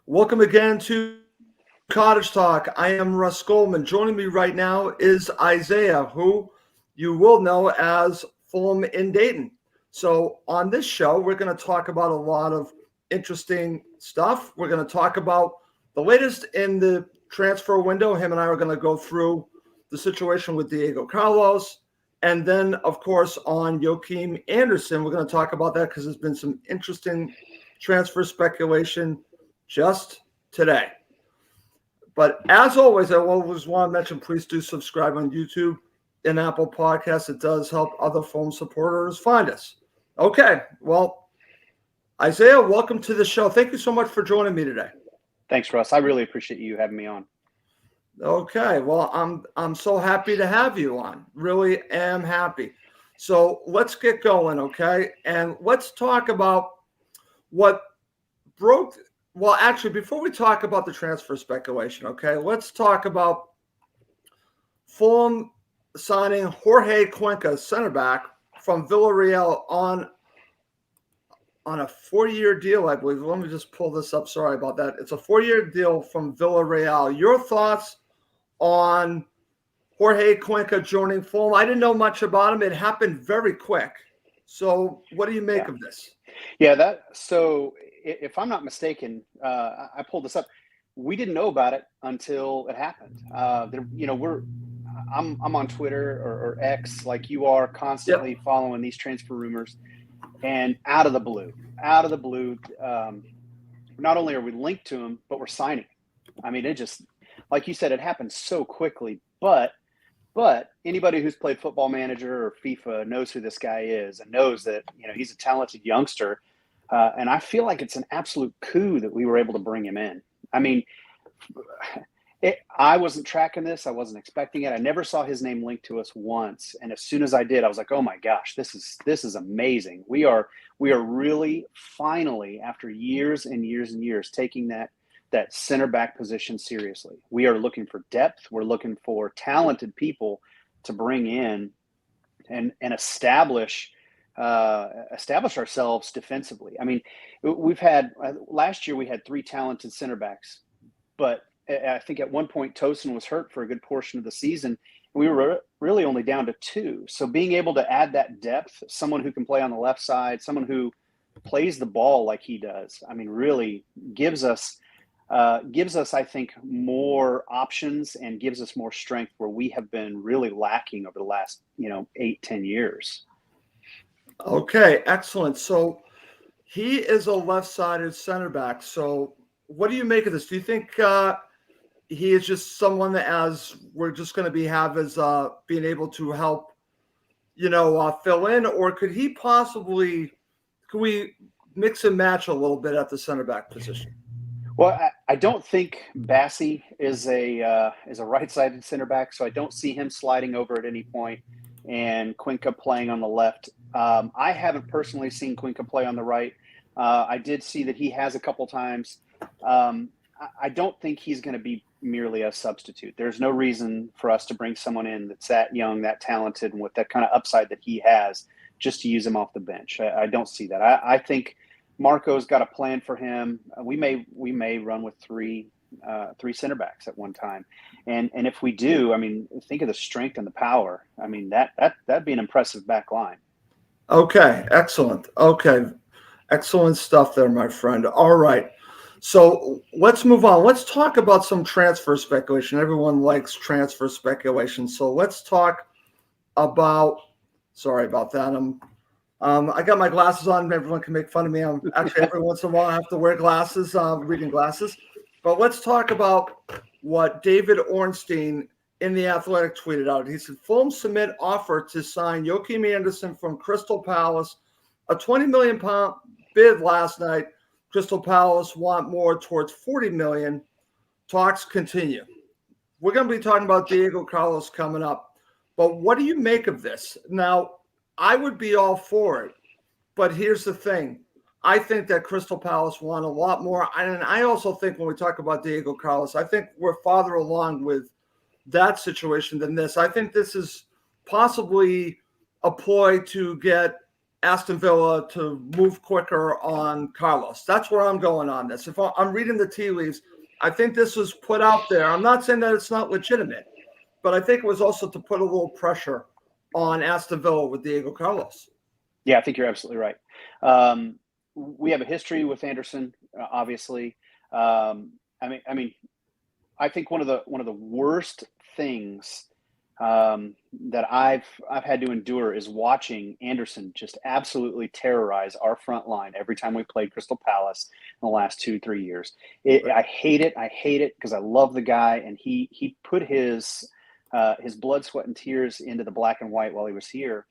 Welcome again to Cottage Talk. I am Russ Goldman. Joining me right now is Isaiah, who you will know as Fulham in Dayton. So on this show, we're going to talk about a lot of interesting stuff. We're going to talk about the latest in the transfer window. Him and I are going to go through the situation with Diego Carlos. And then, of course, on Joachim Andersen, we're going to talk about that because there's been some interesting transfer speculation just today. But as always, I always want to mention, please do subscribe on YouTube and Apple Podcasts. It does help other Fulham supporters find us. Okay, well, Isaiah, welcome to the show. Thank you so much for joining me today. Thanks, Russ. I really appreciate you having me on. Okay, well, I'm so happy to have you on. Really am happy. So let's get going, okay? And let's talk about what broke. Well, actually, before we talk about the transfer speculation, okay, let's talk about Fulham signing Jorge Cuenca, center back from Villarreal on a 4-year deal, I believe. Let me just pull this up. Sorry about that. It's a 4-year deal from Villarreal. Your thoughts on Jorge Cuenca joining Fulham? I didn't know much about him. It happened very quick. So what do you make of this? Yeah, so if I'm not mistaken, I pulled this up. We didn't know about it until it happened. I'm on Twitter or X like you are, constantly following these transfer rumors, and out of the blue, not only are we linked to him, but we're signing. I mean, it just, like you said, it happened so quickly. But anybody who's played Football Manager or FIFA knows who this guy is and knows that he's a talented youngster. And I feel like it's an absolute coup that we were able to bring him in. I mean, I wasn't tracking this. I wasn't expecting it. I never saw his name linked to us once. And as soon as I did, I was like, oh my gosh, this is amazing. We are really finally, after years and years and years, taking that center back position seriously. We are looking for depth. We're looking for talented people to bring in and establish ourselves defensively. I mean, last year we had 3 talented center backs, but I think at one point Tosin was hurt for a good portion of the season. We were really only down to 2. So being able to add that depth, someone who can play on the left side, someone who plays the ball like he does, I mean, really gives us, I think, more options and gives us more strength where we have been really lacking over the last, 8-10 years. Okay, excellent. So he is a left-sided center back. So what do you make of this? Do you think he is just someone that, as we're just going to have as being able to help, fill in, or could we mix and match a little bit at the center back position? Well, I don't think Bassi is a right-sided center back, so I don't see him sliding over at any point and Cuenca playing on the left. I haven't personally seen Cuenca play on the right. I did see that he has a couple times. I don't think he's going to be merely a substitute. There's no reason for us to bring someone in that's that young, that talented, and with that kind of upside that he has, just to use him off the bench. I don't see that. I think Marco's got a plan for him. We may run with three center backs at one time, and if we do, I mean, think of the strength and the power. I mean, that'd be an impressive back line. Okay, excellent. Okay, excellent stuff there, my friend. All right, so let's move on. Let's talk about some transfer speculation. Everyone likes transfer speculation, so let's talk about. Sorry about that. I got my glasses on. Everyone can make fun of me. I'm actually every once in a while I have to wear glasses, reading glasses. But let's talk about what David Ornstein in The Athletic tweeted out. He said, Fulham submit offer to sign Joachim Andersen from Crystal Palace, a £20 million bid last night. Crystal Palace want more, towards $40 million. Talks continue. We're going to be talking about Diego Carlos coming up. But what do you make of this? Now, I would be all for it, but here's the thing. I think that Crystal Palace want a lot more. And I also think when we talk about Diego Carlos, I think we're farther along with that situation than this. I think this is possibly a ploy to get Aston Villa to move quicker on Carlos. That's where I'm going on this. If I'm reading the tea leaves, I think this was put out there. I'm not saying that it's not legitimate, but I think it was also to put a little pressure on Aston Villa with Diego Carlos. Yeah, I think you're absolutely right. We have a history with Andersen, obviously. I think one of the worst things that I've had to endure is watching Andersen just absolutely terrorize our front line every time we played Crystal Palace in the last 2-3 years. I hate it. I hate it because I love the guy, and he put his blood, sweat, and tears into the black and white while he was here.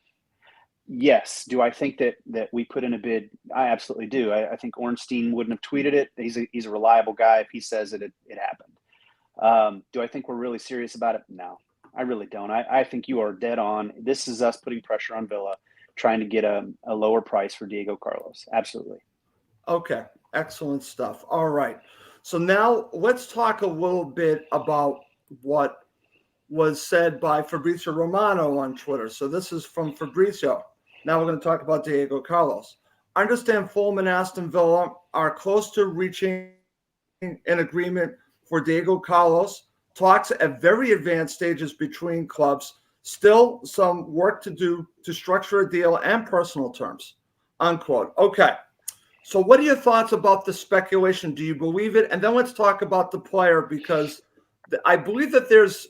Yes. Do I think that we put in a bid? I absolutely do. I think Ornstein wouldn't have tweeted it. He's a reliable guy. If he says it happened. Do I think we're really serious about it? No, I really don't. I think you are dead on. This is us putting pressure on Villa, trying to get a lower price for Diego Carlos. Absolutely. Okay, excellent stuff. All right. So now let's talk a little bit about what was said by Fabrizio Romano on Twitter. So this is from Fabrizio. Now we're going to talk about Diego Carlos. I understand Fulham and Aston Villa are close to reaching an agreement for Diego Carlos. Talks at very advanced stages between clubs. Still some work to do to structure a deal and personal terms. Unquote. Okay. So what are your thoughts about the speculation? Do you believe it? And then let's talk about the player, because I believe that there's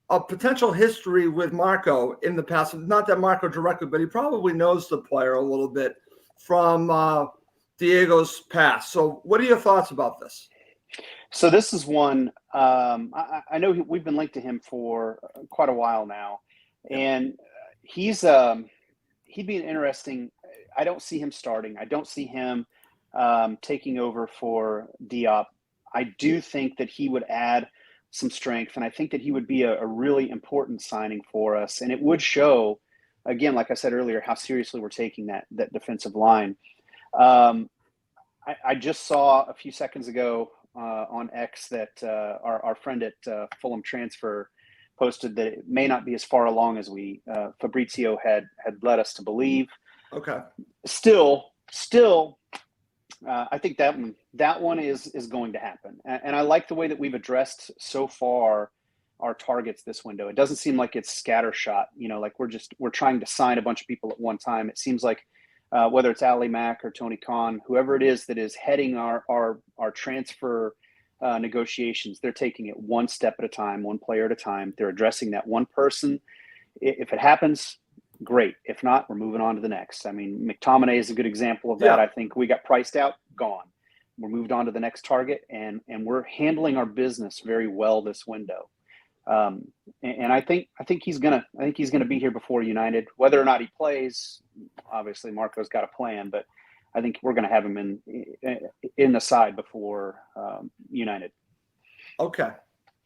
a potential history with Marco in the past. Not that Marco directly, but he probably knows the player a little bit from Diego's past. So what are your thoughts about this? So this is one, I know we've been linked to him for quite a while now, and he'd be an interesting. I don't see him starting. I don't see him taking over for Diop. I do think that he would add some strength, and I think that he would be a really important signing for us, and it would show, again, like I said earlier, how seriously we're taking that defensive line. I just saw a few seconds ago on X that our friend at Fulham Transfer posted that it may not be as far along as Fabrizio had led us to believe. Okay. Still, I think that one is going to happen, and I like the way that we've addressed so far our targets this window. It doesn't seem like it's scattershot. Like we're trying to sign a bunch of people at one time. It seems like whether it's Ali Mack or Tony Khan, whoever it is that is heading our transfer negotiations, they're taking it one step at a time, one player at a time. They're addressing that one person. If it happens, great. If not, we're moving on to the next. I mean, McTominay is a good example of that. Yeah. I think we got priced out, gone. We're moved on to the next target, and we're handling our business very well this window. And I think he's gonna be here before United. Whether or not he plays, obviously Marco's got a plan, but I think we're gonna have him in the side before United. Okay,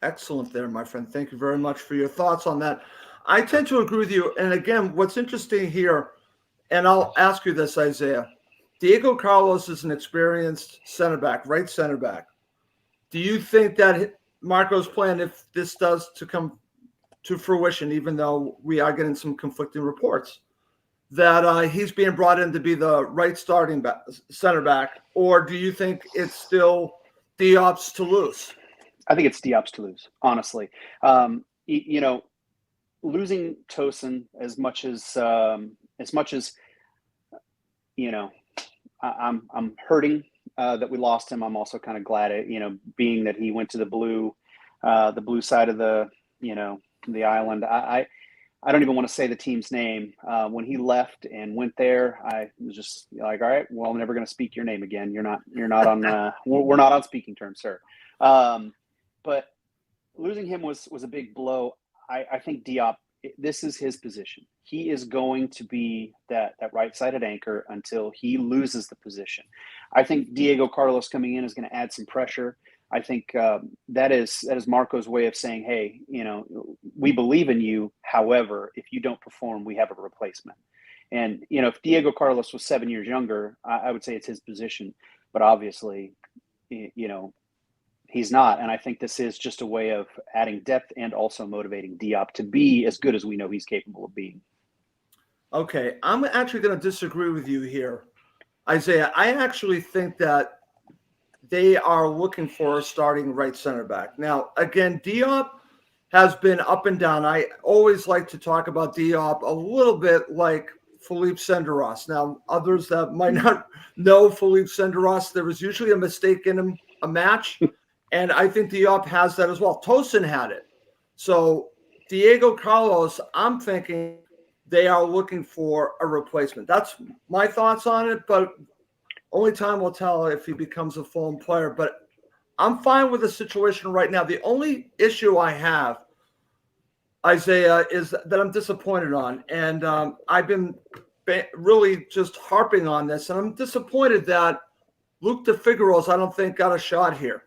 excellent there, my friend. Thank you very much for your thoughts on that. I tend to agree with you. And again, what's interesting here, and I'll ask you this, Isaiah. Diego Carlos is an experienced center back, right center back. Do you think that Marco's plan, if this does to come to fruition, even though we are getting some conflicting reports, that he's being brought in to be the right starting center back, or do you think it's still Diop's to lose? I think it's Diop's to lose, honestly. Losing Tosin as much as I'm hurting that we lost him. I'm also kind of glad being that he went to the blue side of the island. I don't even want to say the team's name. When he left and went there, I was just like, all right, well, I'm never going to speak your name again. You're not on we're not on speaking terms, sir. But losing him was a big blow. I think Diop, this is his position. He is going to be that right-sided anchor until he loses the position. I think Diego Carlos coming in is going to add some pressure. I think that is Marco's way of saying, hey, we believe in you. However, if you don't perform, we have a replacement. And, if Diego Carlos was 7 years younger, I would say it's his position. But obviously, he's not. And I think this is just a way of adding depth and also motivating Diop to be as good as we know he's capable of being. Okay, I'm actually going to disagree with you here, Isaiah. I actually think that they are looking for a starting right center back. Now, again, Diop has been up and down. I always like to talk about Diop a little bit like Philippe Senderos. Now, others that might not know Philippe Senderos, there was usually a mistake in him, a match, and I think Diop has that as well. Tosin had it. So Diego Carlos, I'm thinking they are looking for a replacement. That's my thoughts on it, but only time will tell if he becomes a Fulham player. But I'm fine with the situation right now. The only issue I have, Isaiah, is that I'm disappointed on. And I've been really just harping on this. And I'm disappointed that Luke DeFigueros, I don't think, got a shot here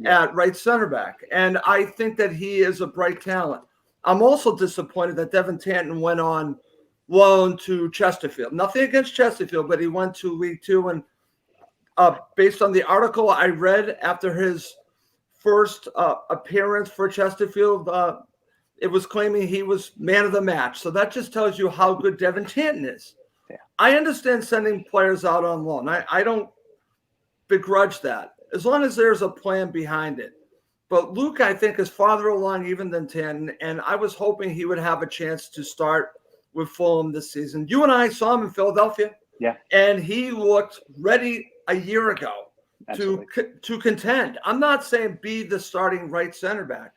at right center back. And I think that he is a bright talent. I'm also disappointed that Devin Tanton went on loan to Chesterfield. Nothing against Chesterfield, but he went to League Two. And based on the article I read after his first appearance for Chesterfield, it was claiming he was man of the match. So that just tells you how good Devin Tanton is. Yeah. I understand sending players out on loan. I don't begrudge that, as long as there's a plan behind it. But Luke, I think, is farther along even than Tanton, and I was hoping he would have a chance to start with Fulham this season. You and I saw him in Philadelphia, and he looked ready a year ago to contend. I'm not saying be the starting right center back,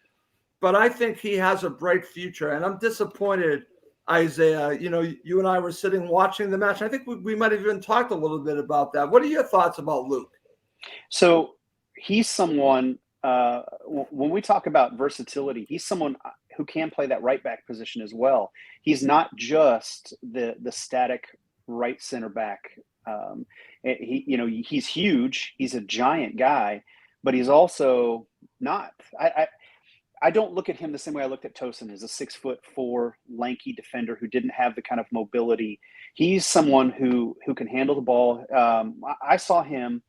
but I think he has a bright future, and I'm disappointed, Isaiah. You know, you and I were sitting watching the match. I think we might have even talked a little bit about that. What are your thoughts about Luke? So he's someone, when we talk about versatility, he's someone who can play that right back position as well. He's not just the static right center back. He's huge. He's a giant guy, but he's also not. I don't look at him the same way I looked at Tosin as a 6'4" lanky defender who didn't have the kind of mobility. He's someone who can handle the ball. I saw him,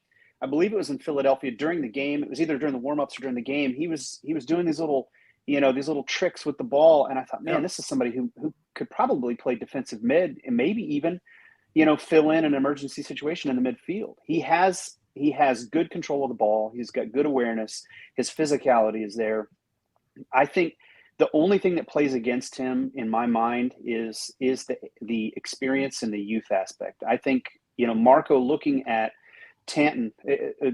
I believe it was in Philadelphia during the game. It was either during the warm-ups or during the game. He was doing these little tricks with the ball, and I thought, man, this is somebody who could probably play defensive mid and maybe even, fill in an emergency situation in the midfield. He has good control of the ball. He's got good awareness. His physicality is there. I think the only thing that plays against him in my mind is the experience and the youth aspect. I think, Marco, looking at Tanton,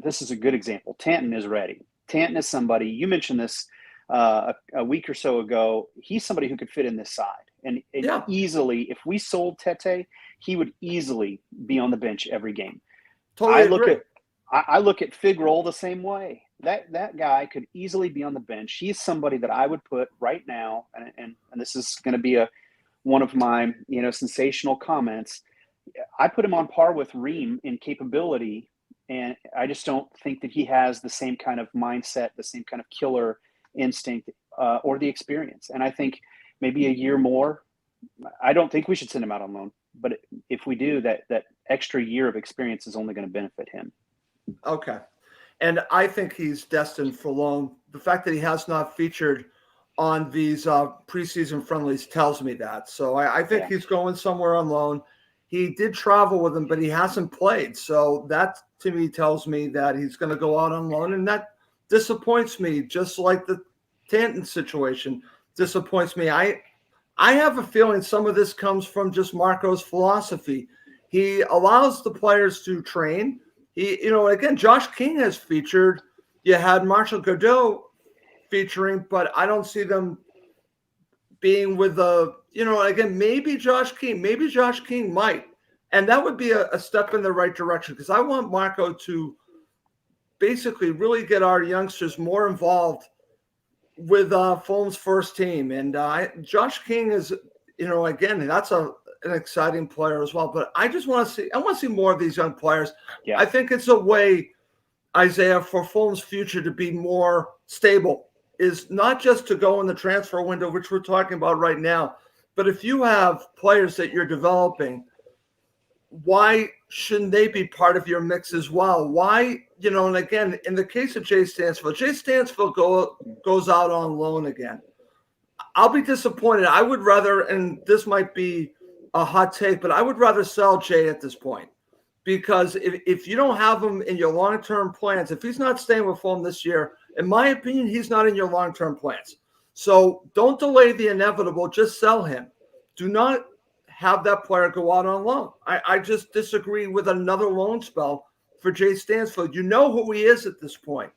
this is a good example. Tanton is ready. Tanton is somebody, you mentioned this a week or so ago. He's somebody who could fit in this side. And easily, if we sold Tete, he would easily be on the bench every game. Totally agree. I look at Figueroa the same way. That guy could easily be on the bench. He's somebody that I would put right now, and this is going to be one of my sensational comments. I put him on par with Ream in capability, and I just don't think that he has the same kind of mindset, the same kind of killer instinct, or the experience. And I think maybe a year more. I don't think we should send him out on loan, but if we do, that extra year of experience is only going to benefit him. Okay. And I think he's destined for loan. The fact that he has not featured on these preseason friendlies tells me that. So I think he's going somewhere on loan. He did travel with him, but he hasn't played. So that, to me, tells me that he's going to go out on loan. And that disappoints me, just like the Tanton situation disappoints me. I have a feeling some of this comes from just Marco's philosophy. He allows the players to train. Again, Josh King has featured. You had Marshall Godot featuring, but I don't see them being with again, maybe Josh King might. And that would be a step in the right direction, because I want Marco to basically really get our youngsters more involved with Fulham's first team. And Josh King is, again, that's an exciting player as well. But I want to see more of these young players. Yeah. I think it's a way, Isaiah, for Fulham's future to be more stable, is not just to go in the transfer window, which we're talking about right now, but if you have players that you're developing, why shouldn't they be part of your mix as well? Why, and again, in the case of Jay Stansfield goes out on loan again. I'll be disappointed. I would rather, and this might be a hot take, but I would rather sell Jay at this point. Because if you don't have him in your long-term plans, if he's not staying with Fulham this year, in my opinion, he's not in your long-term plans. So don't delay the inevitable. Just sell him. Do not have that player go out on loan. I just disagree with another loan spell for Jay Stansfield. You know who he is at this point.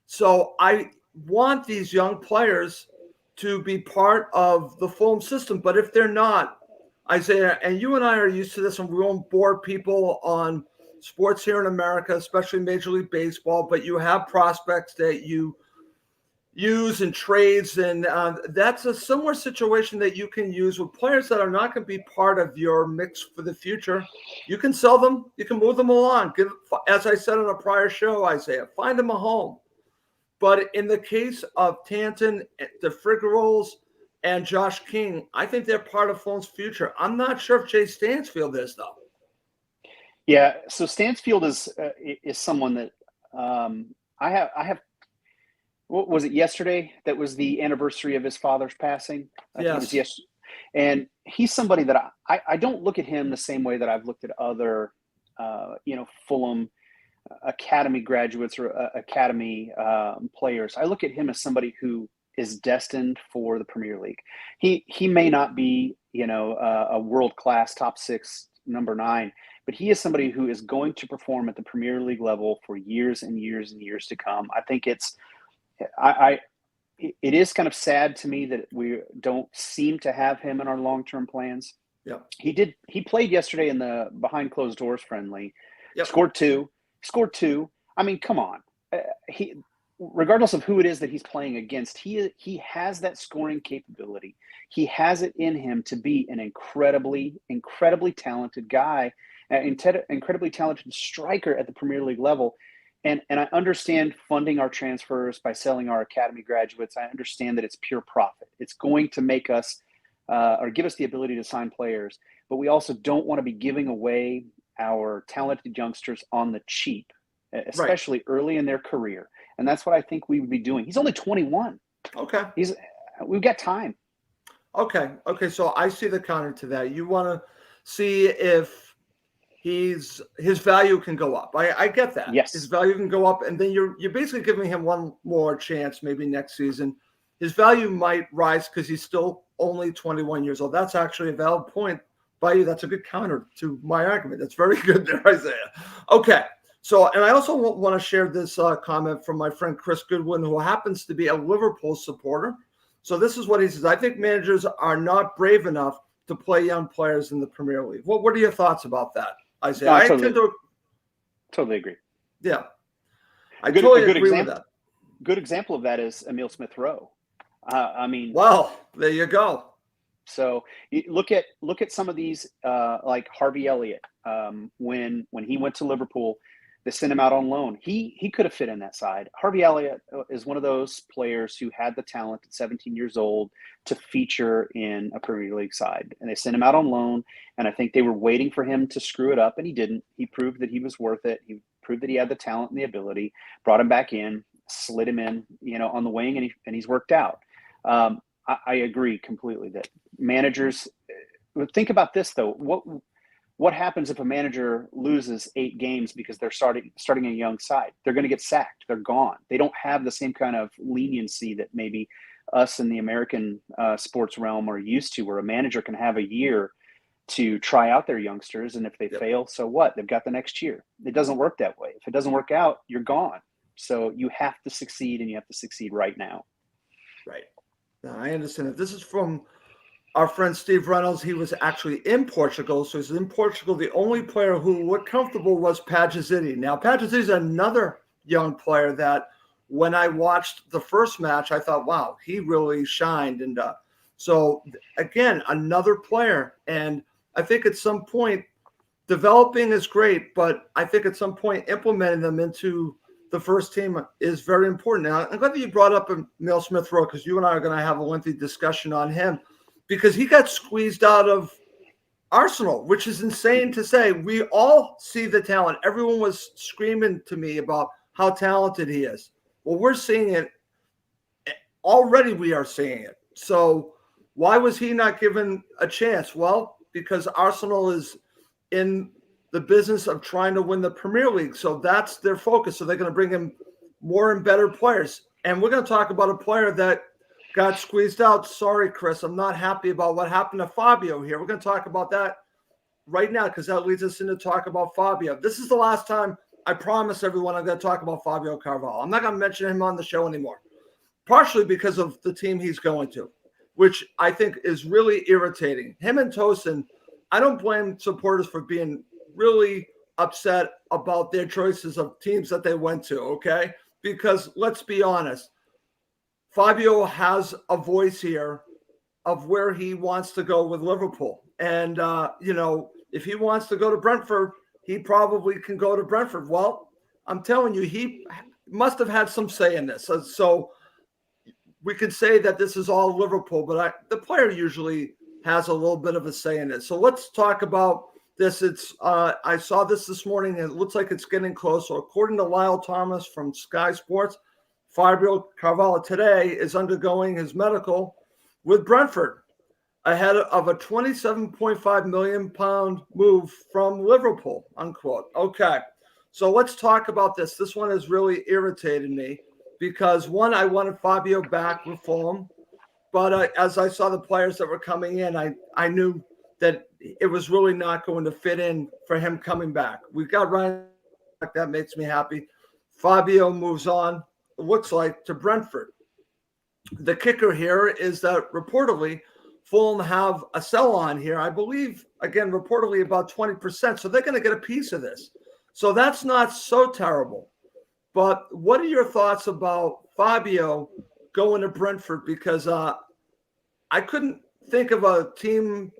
So I want these young players to be part of the Fulham system. But if they're not, Isaiah, and you and I are used to this, and we won't bore people on sports here in America, especially Major League Baseball, but you have prospects that you use and trades, and that's a similar situation that you can use with players that are not going to be part of your mix for the future. You can sell them. You can move them along. As I said on a prior show, Isaiah, find them a home. But in the case of Tanton, the Frigaroles, and Josh King, I think they're part of Fulham's future. I'm not sure if Jay Stansfield is, though. Yeah, so Stansfield is someone that I have. What was it yesterday? That was the anniversary of his father's passing. I think it was yesterday. And he's somebody that I don't look at him the same way that I've looked at other, Fulham academy graduates or academy players. I look at him as somebody who is destined for the Premier League. He may not be, a world-class top 6, number 9, but he is somebody who is going to perform at the Premier League level for years and years and years to come. I think it is kind of sad to me that we don't seem to have him in our long-term plans. Yeah. He played yesterday in the behind closed doors friendly. Yep. Scored two. I mean, come on. Regardless of who it is that he's playing against, he has that scoring capability. He has it in him to be an incredibly, incredibly talented guy, incredibly talented striker at the Premier League level. And I understand funding our transfers by selling our academy graduates. I understand that it's pure profit. It's going to make us or give us the ability to sign players. But we also don't want to be giving away our talented youngsters on the cheap, especially early in their career. And that's what I think we would be doing. He's only 21. Okay. We've got time. Okay. So I see the counter to that. You want to see if his value can go up. I get that. Yes. His value can go up, and then you're basically giving him one more chance, maybe next season. His value might rise because he's still only 21 years old. That's actually a valid point by you. That's a good counter to my argument. That's very good there, Isaiah. Okay. So, and I also want to share this comment from my friend Chris Goodwin, who happens to be a Liverpool supporter. So this is what he says. I think managers are not brave enough to play young players in the Premier League. What are your thoughts about that, Isaiah? No, totally agree. Yeah. I totally agree with that. Good example of that is Emile Smith-Rowe. Well, there you go. So you look at some of these, like Harvey Elliott, when he went to Liverpool, they sent him out on loan. He could have fit in that side. Harvey Elliott is one of those players who had the talent at 17 years old to feature in a Premier League side. And they sent him out on loan, and I think they were waiting for him to screw it up, and he didn't. He proved that he was worth it. He proved that he had the talent and the ability, brought him back in, slid him in, on the wing, and he's worked out. I agree completely that managers – think about this, though. What happens if a manager loses 8 games because they're starting a young side? They're going to get sacked. They're gone. They don't have the same kind of leniency that maybe us in the American sports realm are used to, where a manager can have a year to try out their youngsters, and if they fail, so what? They've got the next year. It doesn't work that way. If it doesn't work out, you're gone. So you have to succeed, and you have to succeed right now. Right. Now, I understand that. This is from our friend Steve Reynolds. He was actually in Portugal. So he's in Portugal. The only player who looked comfortable was Pagliazziti. Now, Pagliazziti is another young player that when I watched the first match, I thought, wow, he really shined. And so, again, another player. And I think at some point, developing is great, but I think at some point implementing them into the first team is very important. Now, I'm glad that you brought up Emile Smith-Rowe, because you and I are going to have a lengthy discussion on him, because he got squeezed out of Arsenal, which is insane to say. We all see the talent. Everyone was screaming to me about how talented he is. Well, we're seeing it. Already we are seeing it. So why was he not given a chance? Well, because Arsenal is in the business of trying to win the Premier League. So that's their focus. So they're going to bring in more and better players. And we're going to talk about a player that got squeezed out. Sorry, Chris, I'm not happy about what happened to Fabio here. We're going to talk about that right now because that leads us into talk about Fabio. This is the last time I promise everyone I'm going to talk about Fabio Carvalho. I'm not going to mention him on the show anymore, partially because of the team he's going to, which I think is really irritating. Him and Tosin, I don't blame supporters for being really upset about their choices of teams that they went to, okay? Because let's be honest, Fabio has a voice here of where he wants to go with Liverpool. And, if he wants to go to Brentford, he probably can go to Brentford. Well, I'm telling you, he must have had some say in this. So we could say that this is all Liverpool, but the player usually has a little bit of a say in it. So let's talk about this. I saw this morning, and it looks like it's getting close. So according to Lyle Thomas from Sky Sports, Fabio Carvalho today is undergoing his medical with Brentford ahead of a £27.5 million move from Liverpool, unquote. Okay, so let's talk about this. This one has really irritated me because, one, I wanted Fabio back with Fulham, but as I saw the players that were coming in, I knew that it was really not going to fit in for him coming back. We've got Ryan back. That makes me happy. Fabio moves on, it looks like, to Brentford. The kicker here is that reportedly Fulham have a sell on here. I believe, again, reportedly about 20%. So they're going to get a piece of this. So that's not so terrible. But what are your thoughts about Fabio going to Brentford? Because I couldn't think of a team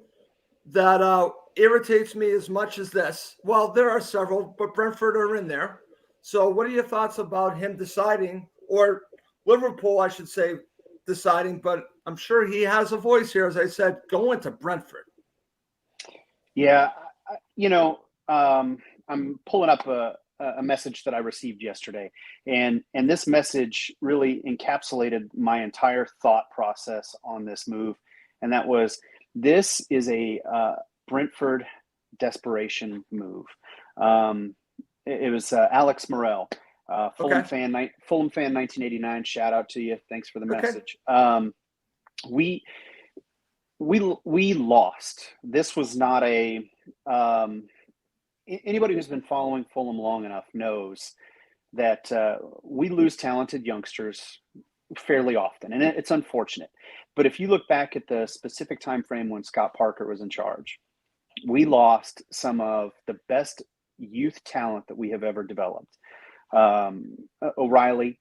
that irritates me as much as this. Well, there are several, but Brentford are in there. So what are your thoughts about him deciding, or Liverpool, I should say, deciding, but I'm sure he has a voice here, as I said, going to Brentford. Yeah, I'm pulling up a message that I received yesterday, and this message really encapsulated my entire thought process on this move, and that was, this is a Brentford desperation move. It was Alex Morel, Fulham fan, 1989. Shout out to you. Thanks for the message. We lost. This was not a anybody who's been following Fulham long enough knows that we lose talented youngsters fairly often, and it's unfortunate. But if you look back at the specific time frame when Scott Parker was in charge, we lost some of the best youth talent that we have ever developed. O'Reilly,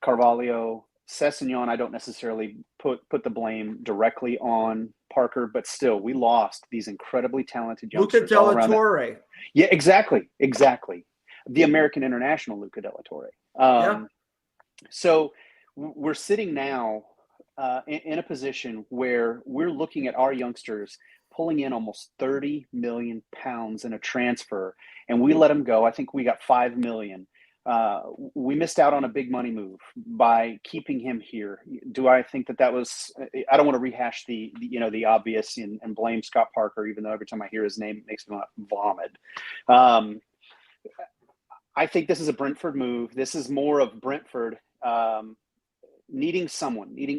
Carvalho, Sessegnon, I don't necessarily put the blame directly on Parker, but still, we lost these incredibly talented youngsters. Luca Della Torre. Yeah, exactly. The American international Luca Della Torre. So we're sitting now in a position where we're looking at our youngsters pulling in almost £30 million in a transfer, and we let them go. I think we got $5 million. We missed out on a big money move by keeping him here. Do I think that was? I don't want to rehash the obvious and blame Scott Parker, even though every time I hear his name, it makes me want to vomit. I think this is a Brentford move. This is more of Brentford needing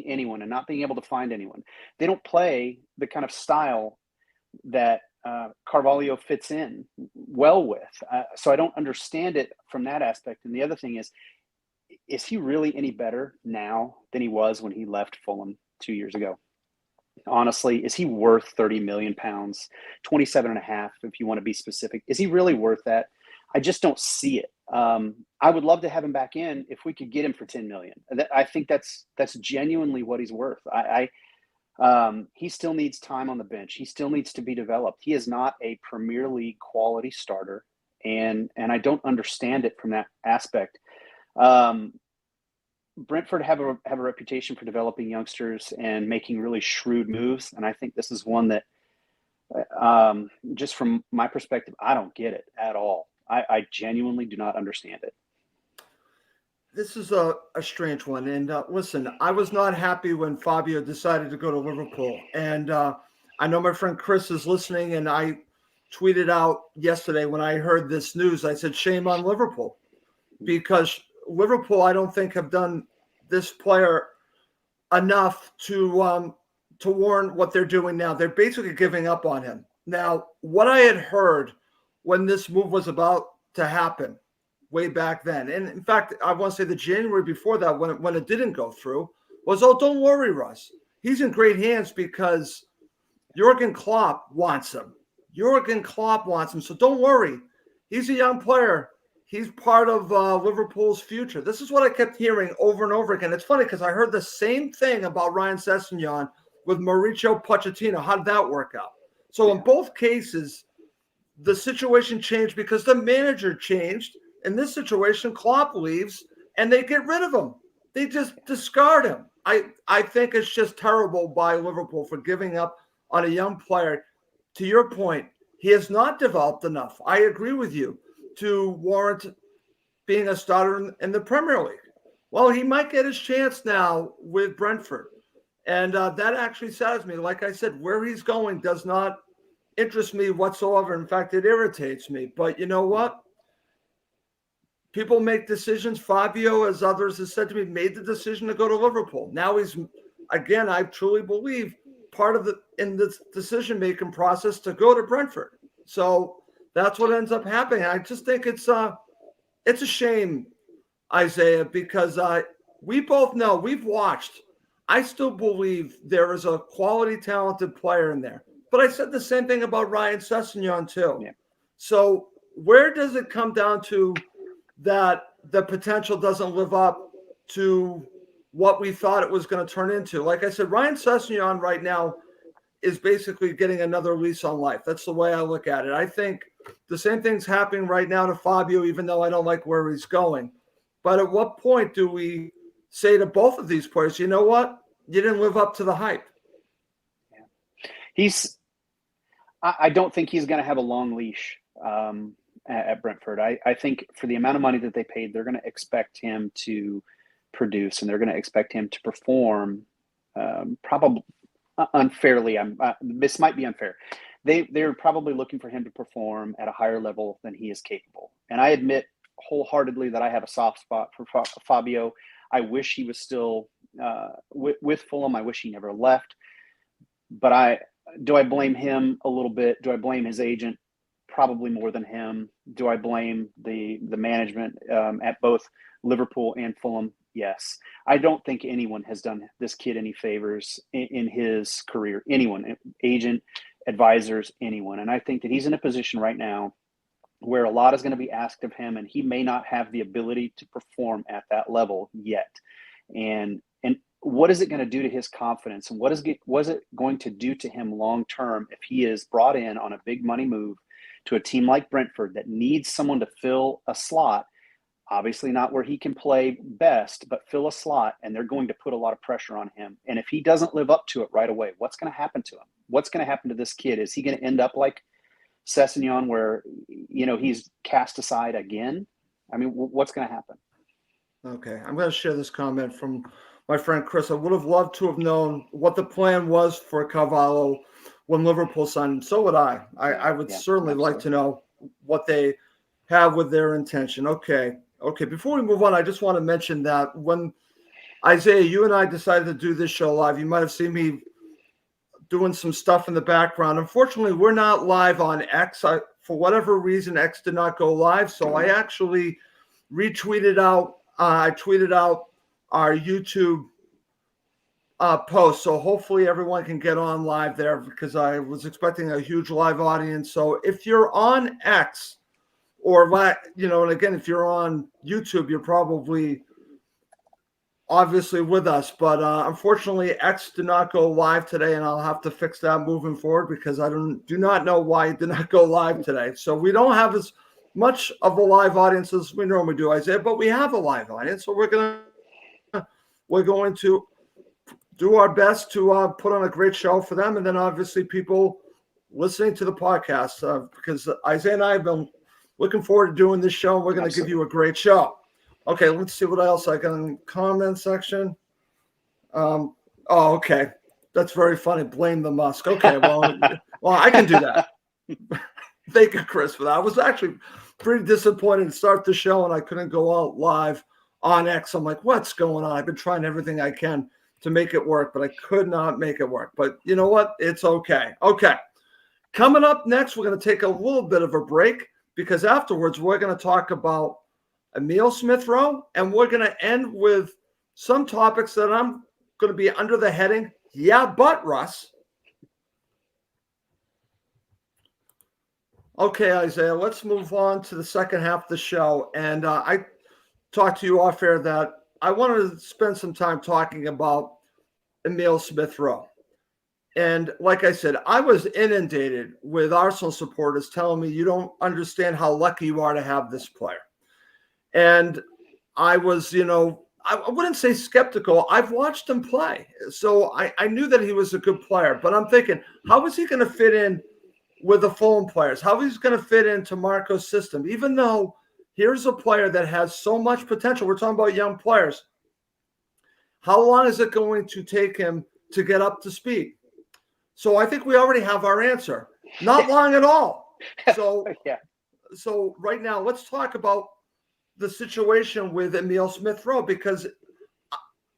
anyone, and not being able to find anyone. They don't play the kind of style that Carvalho fits in well with. So I don't understand it from that aspect. And the other thing is he really any better now than he was when he left Fulham 2 years ago? Honestly, is he worth 30 million pounds, 27.5, if you want to be specific? Is he really worth that? I just don't see it. I would love to have him back in if we could get him for 10 million. I think that's genuinely what he's worth. He still needs time on the bench. He still needs to be developed. He is not a Premier League quality starter, and I don't understand it from that aspect. Brentford have a reputation for developing youngsters and making really shrewd moves, and I think this is one that, just from my perspective, I don't get it at all. I genuinely do not understand it. This is a strange one. And listen, I was not happy when Fabio decided to go to Liverpool. And I know my friend Chris is listening, and I tweeted out yesterday when I heard this news, I said, shame on Liverpool, because Liverpool, I don't think, have done this player enough to warrant what they're doing now. They're basically giving up on him. Now, what I had heard when this move was about to happen way back then, and in fact, I want to say the January before that, when it didn't go through, was, oh, don't worry, Russ. He's in great hands because Jurgen Klopp wants him. Jurgen Klopp wants him. So don't worry. He's a young player. He's part of Liverpool's future. This is what I kept hearing over and over again. It's funny because I heard the same thing about Ryan Sessegnon with Mauricio Pochettino. How did that work out? So in both cases, the situation changed because the manager changed. In this situation, Klopp leaves and they get rid of him. They just discard him. I think it's just terrible by Liverpool for giving up on a young player. To your point, he has not developed enough. I agree with you to warrant being a starter in the Premier League. Well, he might get his chance now with Brentford. And that actually saddens me. Like I said, where he's going does not interest me whatsoever. In fact, it irritates me. But you know what? People make decisions. Fabio, as others have said to me, made the decision to go to Liverpool. Now he's, again, I truly believe, part of the decision-making process to go to Brentford. So that's what ends up happening. I just think it's a shame, Isaiah, because we both know, we've watched. I still believe there is a quality, talented player in there. But I said the same thing about Ryan Sessegnon too. Yeah. So where does it come down to that the potential doesn't live up to what we thought it was going to turn into? Like I said, Ryan Sessegnon right now is basically getting another lease on life. That's the way I look at it. I think the same thing's happening right now to Fabio, even though I don't like where he's going. But at what point do we say to both of these players, you know what? You didn't live up to the hype. Yeah. I don't think he's going to have a long leash at Brentford. I think for the amount of money that they paid, they're going to expect him to produce, and they're going to expect him to perform probably unfairly. This might be unfair. They're probably looking for him to perform at a higher level than he is capable. And I admit wholeheartedly that I have a soft spot for Fabio. I wish he was still with Fulham. I wish he never left. But do I blame him a little bit? Do I blame his agent? Probably more than him. Do I blame the management at both Liverpool and Fulham? Yes. I don't think anyone has done this kid any favors in his career. Anyone, agent, advisors, anyone. And I think that he's in a position right now where a lot is going to be asked of him, and he may not have the ability to perform at that level yet. And what is it going to do to his confidence? And what is it going to do to him long term if he is brought in on a big money move to a team like Brentford that needs someone to fill a slot? Obviously not where he can play best, but fill a slot, and they're going to put a lot of pressure on him. And if he doesn't live up to it right away, what's going to happen to him? What's going to happen to this kid? Is he going to end up like Sessegnon, where he's cast aside again? I mean, what's going to happen? Okay, I'm going to share this comment from my friend Chris. I would have loved to have known what the plan was for Carvalho when Liverpool signed him. So would I. I would certainly like to know what they have with their intention. Okay. Before we move on, I just want to mention that when Isaiah, you and I decided to do this show live, you might have seen me doing some stuff in the background. Unfortunately, we're not live on X. For whatever reason, X did not go live. So I actually retweeted out. I tweeted out our YouTube post. So hopefully everyone can get on live there, because I was expecting a huge live audience. So if you're on X, or and again, if you're on YouTube, you're probably obviously with us. But unfortunately, X did not go live today, and I'll have to fix that moving forward, because I do not know why it did not go live today. So we don't have as much of a live audience as we normally do, Isaiah, but we have a live audience. So we're going to do our best to put on a great show for them, and then obviously people listening to the podcast, because Isaiah and I have been looking forward to doing this show, and we're going to give you a great show. Okay, let's see what else I got in the comment section. Okay. That's very funny. Blame the Musk. Okay, well, I can do that. Thank you, Chris, for that. I was actually pretty disappointed to start the show, and I couldn't go out live on X. I'm like, what's going on? I've been trying everything I can to make it work, but I could not make it work. But you know what? It's okay. Okay. Coming up next, we're going to take a little bit of a break because afterwards we're going to talk about Emil Smith-Rowe, and we're going to end with some topics that I'm going to be under the heading, yeah, but Russ. Okay, Isaiah, let's move on to the second half of the show. And I talked to you off air that I wanted to spend some time talking about Emil Smith-Rowe. And like I said, I was inundated with Arsenal supporters telling me you don't understand how lucky you are to have this player. And I was, I wouldn't say skeptical. I've watched him play. So I knew that he was a good player. But I'm thinking, how is he going to fit in with the Fulham players? How he's going to fit into Marco's system? Even though here's a player that has so much potential. We're talking about young players. How long is it going to take him to get up to speed? So I think we already have our answer. Not long at all. So, yeah. So right now, let's talk about the situation with Emil Smith-Rowe, because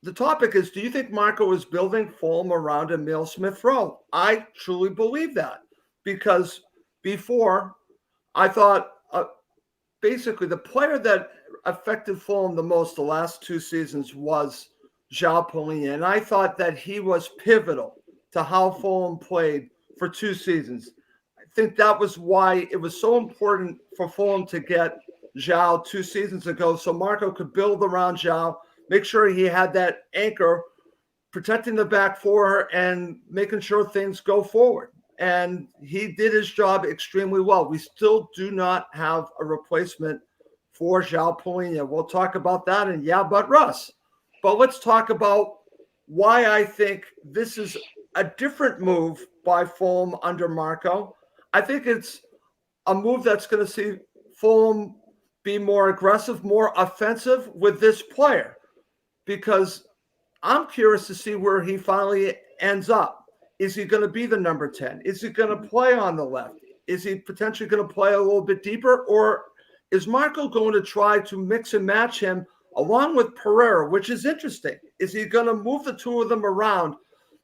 the topic is, do you think Marco is building Fulham around Emil Smith-Rowe? I truly believe that, because before I thought basically the player that affected Fulham the most the last two seasons was João Palhinha, and I thought that he was pivotal to how Fulham played for two seasons. I think that was why it was so important for Fulham to get João 2 seasons ago, so Marco could build around João, make sure he had that anchor, protecting the back four and making sure things go forward. And he did his job extremely well. We still do not have a replacement for João Palhinha. We'll talk about that in Yeah, But Russ. But let's talk about why I think this is a different move by Fulham under Marco. I think it's a move that's going to see Fulham be more aggressive, more offensive with this player, because I'm curious to see where he finally ends up. Is he going to be the number 10? Is he going to play on the left? Is he potentially going to play a little bit deeper? Or is Marco going to try to mix and match him along with Pereira, which is interesting? Is he going to move the two of them around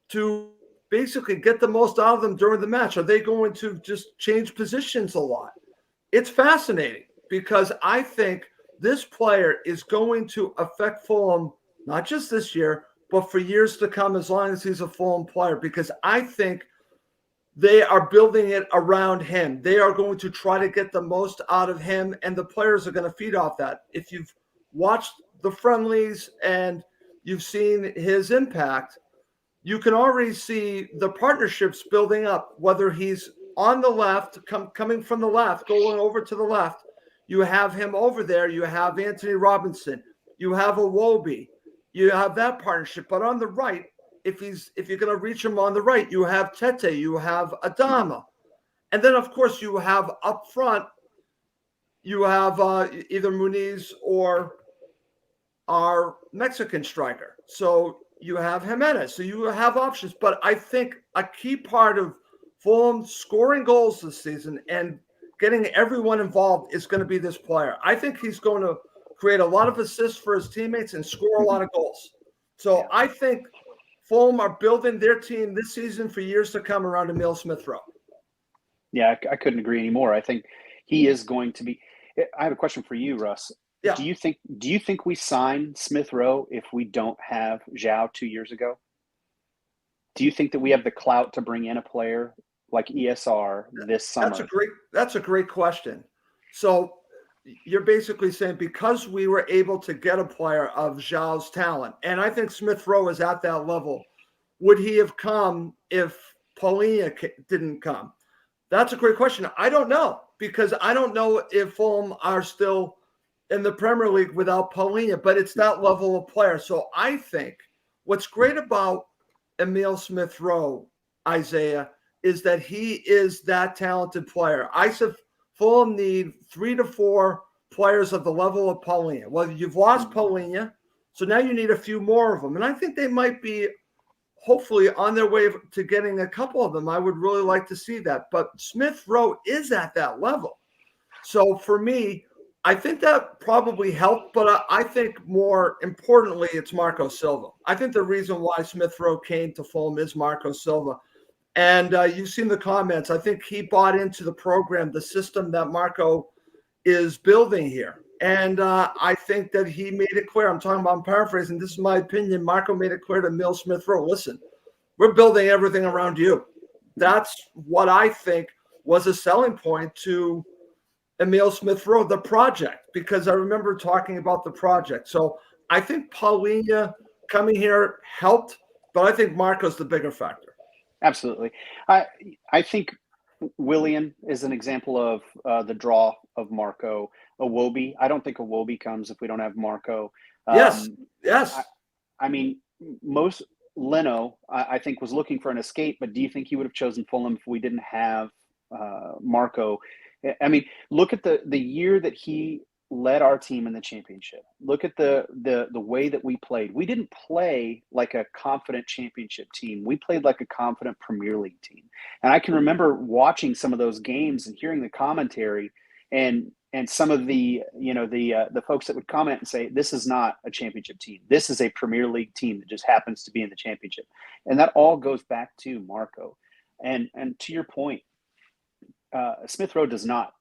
to basically get the most out of them during the match? Are they going to just change positions a lot? It's fascinating, because I think this player is going to affect Fulham, not just this year, but for years to come, as long as he's a Fulham player, because I think they are building it around him. They are going to try to get the most out of him, and the players are going to feed off that. If you've watched the friendlies and you've seen his impact, you can already see the partnerships building up, whether he's on the left, coming from the left, going over to the left. You have him over there. You have Anthony Robinson. You have Iwobi. You have that partnership. But on the right, if you're going to reach him on the right, you have Tete. You have Adama. And then, of course, you have up front, you have either Muniz or our Mexican striker. So you have Jimenez. So you have options. But I think a key part of Fulham scoring goals this season and getting everyone involved is going to be this player. I think he's going to create a lot of assists for his teammates and score a lot of goals. So I think Fulham are building their team this season for years to come around Emil Smith-Rowe. Yeah, I couldn't agree anymore. I think he is going to be. I have a question for you, Russ. Yeah. Do you think we sign Smith-Rowe if we don't have João 2 years ago? Do you think that we have the clout to bring in a player like ESR this summer? That's a great question. So you're basically saying, because we were able to get a player of João's talent, and I think Smith-Rowe is at that level, would he have come if Palhinha didn't come? That's a great question. I don't know, because I don't know if Fulham are still in the Premier League without Palhinha, but it's that level of player. So I think what's great about Emil Smith-Rowe, Isaiah, is that he is that talented player. I said Fulham need 3 to 4 players of the level of Palhinha. Well, you've lost Palhinha, so now you need a few more of them. And I think they might be hopefully on their way to getting a couple of them. I would really like to see that. But Smith Rowe is at that level. So for me, I think that probably helped, but I think more importantly, it's Marco Silva. I think the reason why Smith Rowe came to Fulham is Marco Silva. And you've seen the comments. I think he bought into the program, the system that Marco is building here. And I think that he made it clear. I'm paraphrasing. This is my opinion. Marco made it clear to Emil Smith Rowe, listen, we're building everything around you. That's what I think was a selling point to Emil Smith Rowe, the project, because I remember talking about the project. So I think Paulinho coming here helped, but I think Marco's the bigger factor. Absolutely. I think Willian is an example of the draw of Marco. Iwobi, I don't think Iwobi comes if we don't have Marco. Yes. I mean, most Leno, I think, was looking for an escape, but do you think he would have chosen Fulham if we didn't have Marco? I mean, look at the year that he led our team in the championship. Look at the way that we played. We didn't play like a confident championship team. We played like a confident Premier League team. And I can remember watching some of those games and hearing the commentary and some of the folks that would comment and say, this is not a championship team. This is a Premier League team that just happens to be in the championship. And that all goes back to Marco. And to your point, Smith Rowe does not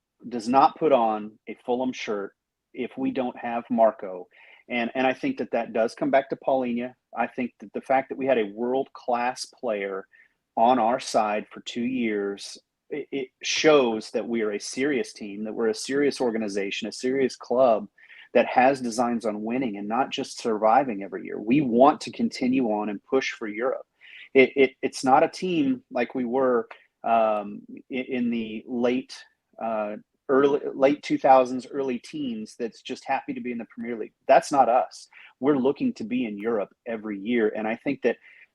put on a Fulham shirt if we don't have Marco. And I think that does come back to Paulinho. I think that the fact that we had a world-class player on our side for 2 years, it shows that we are a serious team, that we're a serious organization, a serious club that has designs on winning and not just surviving every year. We want to continue on and push for Europe. It's not a team like we were in the late 2000s, early teens that's just happy to be in the Premier League. That's not us. We're looking to be in Europe every year. And I think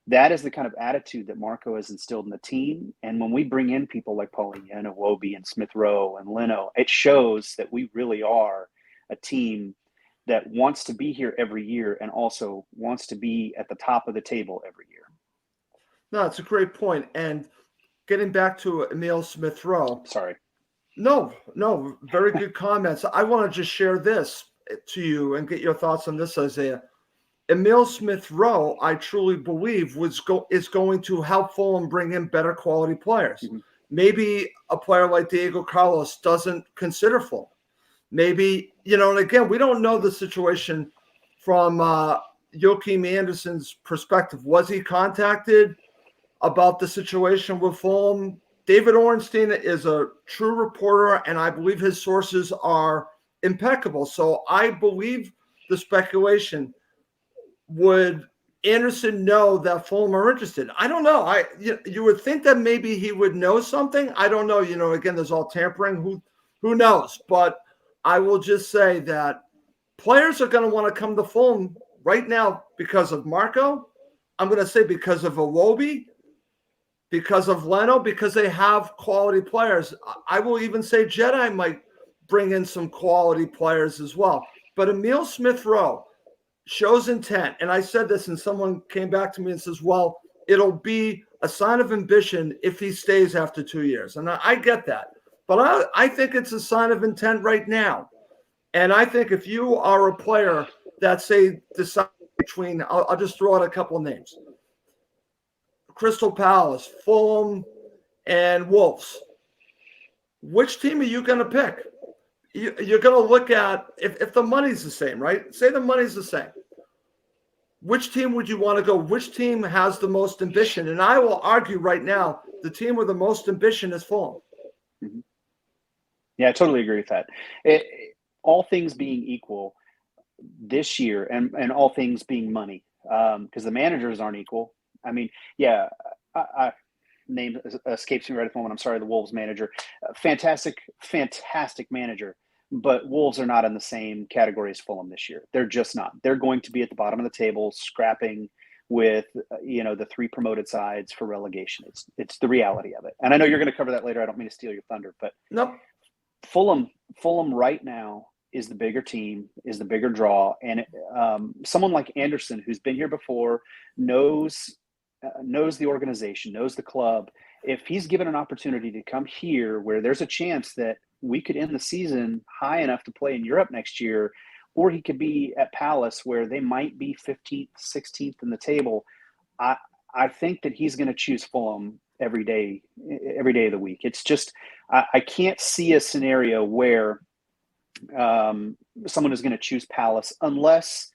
that is the kind of attitude that Marco has instilled in the team. And when we bring in people like Paulinho and Iwobi and Smith Rowe and Leno, it shows that we really are a team that wants to be here every year and also wants to be at the top of the table every year. No, it's a great point. And getting back to Emil Smith Rowe. Sorry. No, very good comments. I want to just share this to you and get your thoughts on this, Isaiah. Emil Smith Rowe, I truly believe, is going to help Fulham bring in better quality players. Mm-hmm. Maybe a player like Diego Carlos doesn't consider Fulham. Maybe, and again, we don't know the situation from Joachim Andersen's perspective. Was he contacted about the situation with Fulham? David Ornstein is a true reporter, and I believe his sources are impeccable. So I believe the speculation. Would Andersen know that Fulham are interested? I don't know. You would think that maybe he would know something. I don't know. Again, there's all tampering. Who knows? But I will just say that players are going to want to come to Fulham right now because of Marco. I'm going to say because of Iwobi, because of Leno, because they have quality players. I will even say Jedi might bring in some quality players as well. But Emil Smith Rowe shows intent. And I said this, and someone came back to me and says, well, it'll be a sign of ambition if he stays after 2 years. And I get that. But I think it's a sign of intent right now. And I think if you are a player that, say, decide between, I'll just throw out a couple of names. Crystal Palace, Fulham, and Wolves. Which team are you going to pick? You're going to look at, if the money's the same, right? Say the money's the same. Which team would you want to go? Which team has the most ambition? And I will argue right now, the team with the most ambition is Fulham. Mm-hmm. Yeah, I totally agree with that. All things being equal this year, and all things being money, because the managers aren't equal. I mean, yeah, name escapes me right at the moment. I'm sorry, the Wolves manager. Fantastic manager. But Wolves are not in the same category as Fulham this year. They're just not. They're going to be at the bottom of the table, scrapping with the 3 promoted sides for relegation. It's the reality of it. And I know you're going to cover that later. I don't mean to steal your thunder, but nope. Fulham right now is the bigger team, is the bigger draw, and someone like Andersen, who's been here before, knows knows the organization, knows the club, if he's given an opportunity to come here where there's a chance that we could end the season high enough to play in Europe next year, or he could be at Palace where they might be 15th, 16th in the table, I I think that he's going to choose Fulham every day of the week. It's just I can't see a scenario where someone is going to choose Palace unless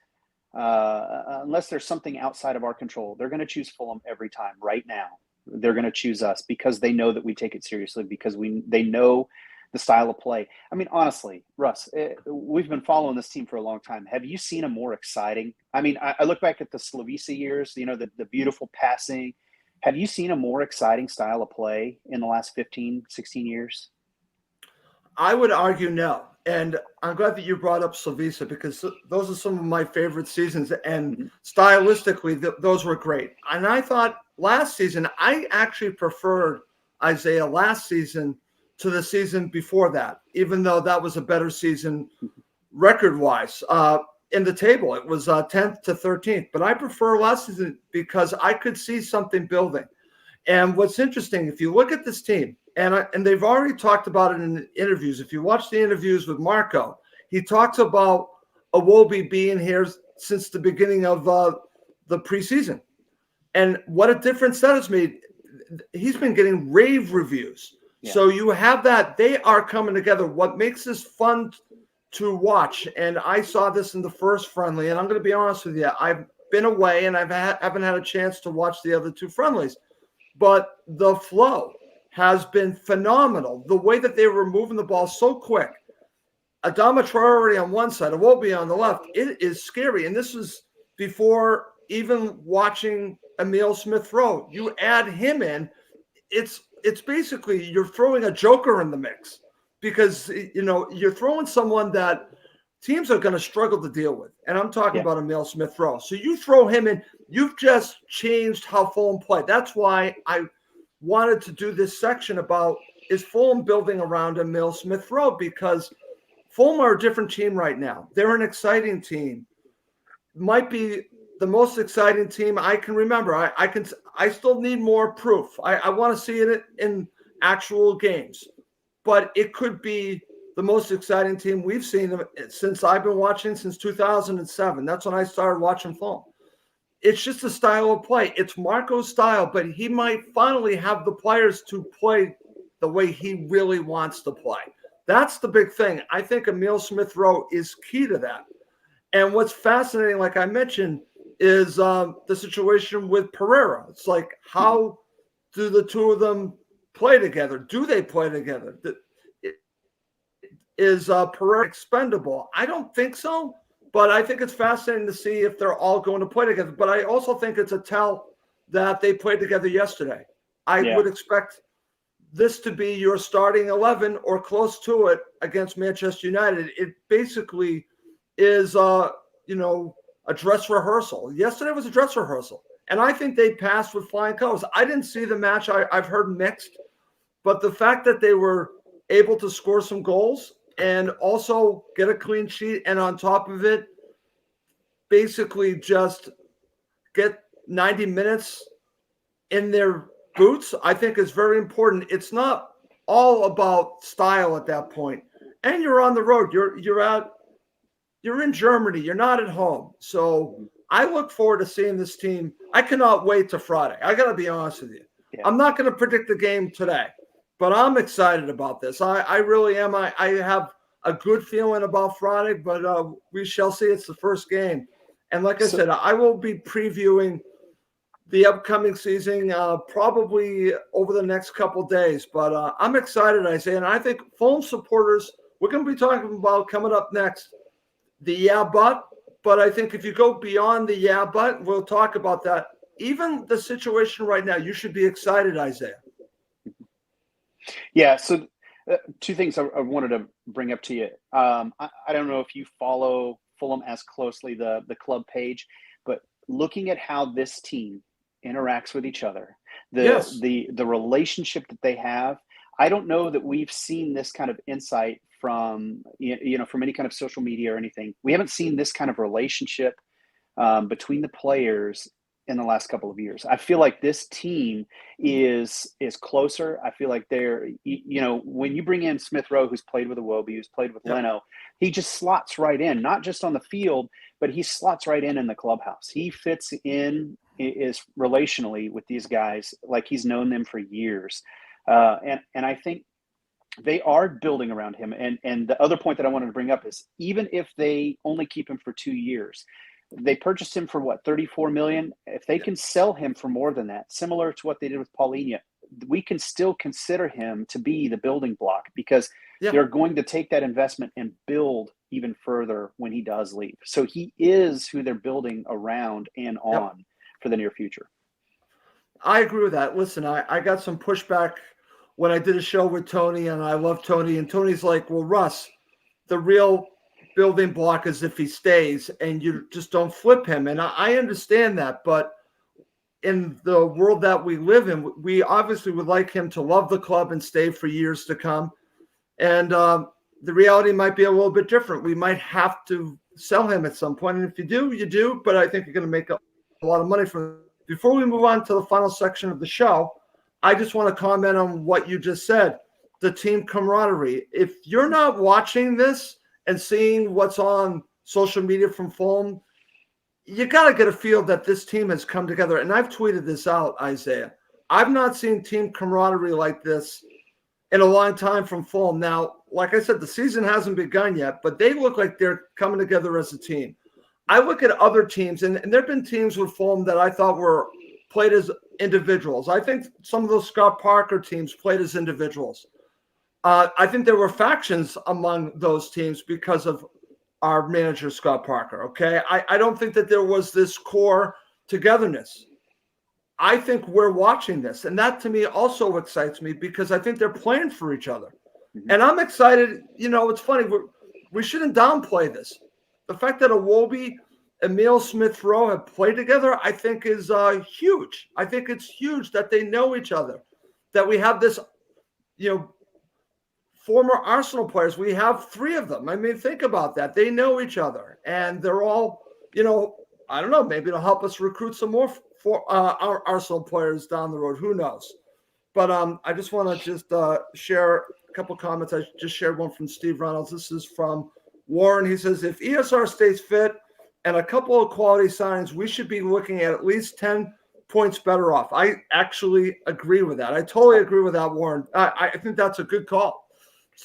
there's something outside of our control. They're going to choose Fulham every time. Right now, they're going to choose us because they know that we take it seriously, because they know the style of play. I mean, honestly, Russ, we've been following this team for a long time. Have you seen a more exciting? I mean, I look back at the Slavisa years, the beautiful passing. Have you seen a more exciting style of play in the last 15, 16 years? I would argue no. And I'm glad that you brought up Slavisa, because those are some of my favorite seasons. And stylistically, those were great. And I thought last season, I actually preferred Isaiah last season to the season before that, even though that was a better season record-wise. In the table, it was 10th to 13th. But I prefer last season because I could see something building. And what's interesting, if you look at this team, and they've already talked about it in interviews. If you watch the interviews with Marco, he talks about Iwobi being here since the beginning of the preseason. And what a difference that has made. He's been getting rave reviews. Yeah. So you have that. They are coming together. What makes this fun to watch, and I saw this in the first friendly, and I'm going to be honest with you, I've been away and haven't had a chance to watch the other two friendlies. But the flow has been phenomenal. The way that they were moving the ball so quick. Adama Traore on one side, Iwobi on the left. It is scary. And this was before even watching Emile Smith-Rowe. You add him in, it's basically you're throwing a joker in the mix, because you're throwing someone that teams are going to struggle to deal with. And I'm talking about Emile Smith-Rowe. So you throw him in, you've just changed how Fulham play. That's why I wanted to do this section about, is Fulham building around Emile Smith-Rowe? Because Fulham are a different team right now. They're an exciting team. Might be the most exciting team I can remember. I still need more proof. I want to see it in actual games. But it could be the most exciting team we've seen since I've been watching since 2007. That's when I started watching Fulham. It's just a style of play. It's Marco's style, but he might finally have the players to play the way he really wants to play. That's the big thing. I think Emile Smith-Rowe is key to that. And what's fascinating, like I mentioned, is the situation with Pereira. It's like, how do the two of them play together? Do they play together? Is Pereira expendable? I don't think so. But I think it's fascinating to see if they're all going to play together. But I also think it's a tell that they played together yesterday. I would expect this to be your starting 11 or close to it against Manchester United. It basically is, a dress rehearsal. Yesterday was a dress rehearsal. And I think they passed with flying colors. I didn't see the match. I've heard mixed. But the fact that they were able to score some goals and also get a clean sheet, and on top of it, basically just get 90 minutes in their boots, I think is very important. It's not all about style at that point. And you're on the road. You're in Germany. You're not at home. So I look forward to seeing this team. I cannot wait to Friday. I got to be honest with you. Yeah. I'm not going to predict the game today, but I'm excited about this. I really am. I have a good feeling about Friday, but we shall see. It's the first game. And like I said, I will be previewing the upcoming season probably over the next couple of days. But I'm excited, Isaiah. And I think Fulham supporters, we're going to be talking about coming up next, the but I think if you go beyond the but, we'll talk about that. Even the situation right now, you should be excited, Isaiah. Yeah, so two things I wanted to bring up to you. I don't know if you follow Fulham as closely, the club page, but looking at how this team interacts with each other, the relationship that they have, I don't know that we've seen this kind of insight from from any kind of social media or anything. We haven't seen this kind of relationship between the players in the last couple of years. I feel like this team is closer. I feel like they're, when you bring in Smith Rowe, who's played with Iwobi, who's played with Yep. Leno, he just slots right in, not just on the field, but he slots right in the clubhouse. He fits in is relationally with these guys like he's known them for years. And I think they are building around him. And the other point that I wanted to bring up is even if they only keep him for 2 years, they purchased him for what, 34 million. If they can sell him for more than that, similar to what they did with Paulinho, we can still consider him to be the building block because they're going to take that investment and build even further when he does leave. So he is who they're building around and on for the near future. I agree with that. Listen, I got some pushback when I did a show with Tony, and I love Tony, and Tony's like, well, Russ, the real building block is if he stays and you just don't flip him. And I understand that, but in the world that we live in, we obviously would like him to love the club and stay for years to come. And the reality might be a little bit different. We might have to sell him at some point. And if you do, you do, but I think you're going to make a lot of money from it. Before we move on to the final section of the show, I just want to comment on what you just said, the team camaraderie. If you're not watching this and seeing what's on social media from Fulham, you got to get a feel that this team has come together. And I've tweeted this out, Isaiah. I've not seen team camaraderie like this in a long time from Fulham. Now, like I said, the season hasn't begun yet, but they look like they're coming together as a team. I look at other teams, and there have been teams with Fulham that I thought were played as individuals. I think some of those Scott Parker teams played as individuals. I think there were factions among those teams because of our manager, Scott Parker, okay? I don't think that there was this core togetherness. I think we're watching this, and that to me also excites me because I think they're playing for each other. Mm-hmm. And I'm excited. It's funny. We shouldn't downplay this. The fact that Iwobi, Emile Smith Rowe have played together, I think is huge. I think it's huge that they know each other, that we have this, former Arsenal players. We have 3 of them. I mean, think about that. They know each other, and they're all, I don't know, maybe it'll help us recruit some more for our Arsenal players down the road. Who knows? But I just want to just share a couple comments. I just shared one from Steve Reynolds. This is from Warren. He says, if ESR stays fit and a couple of quality signings, we should be looking at least 10 points better off. I actually agree with that. I totally agree with that, Warren. I think that's a good call.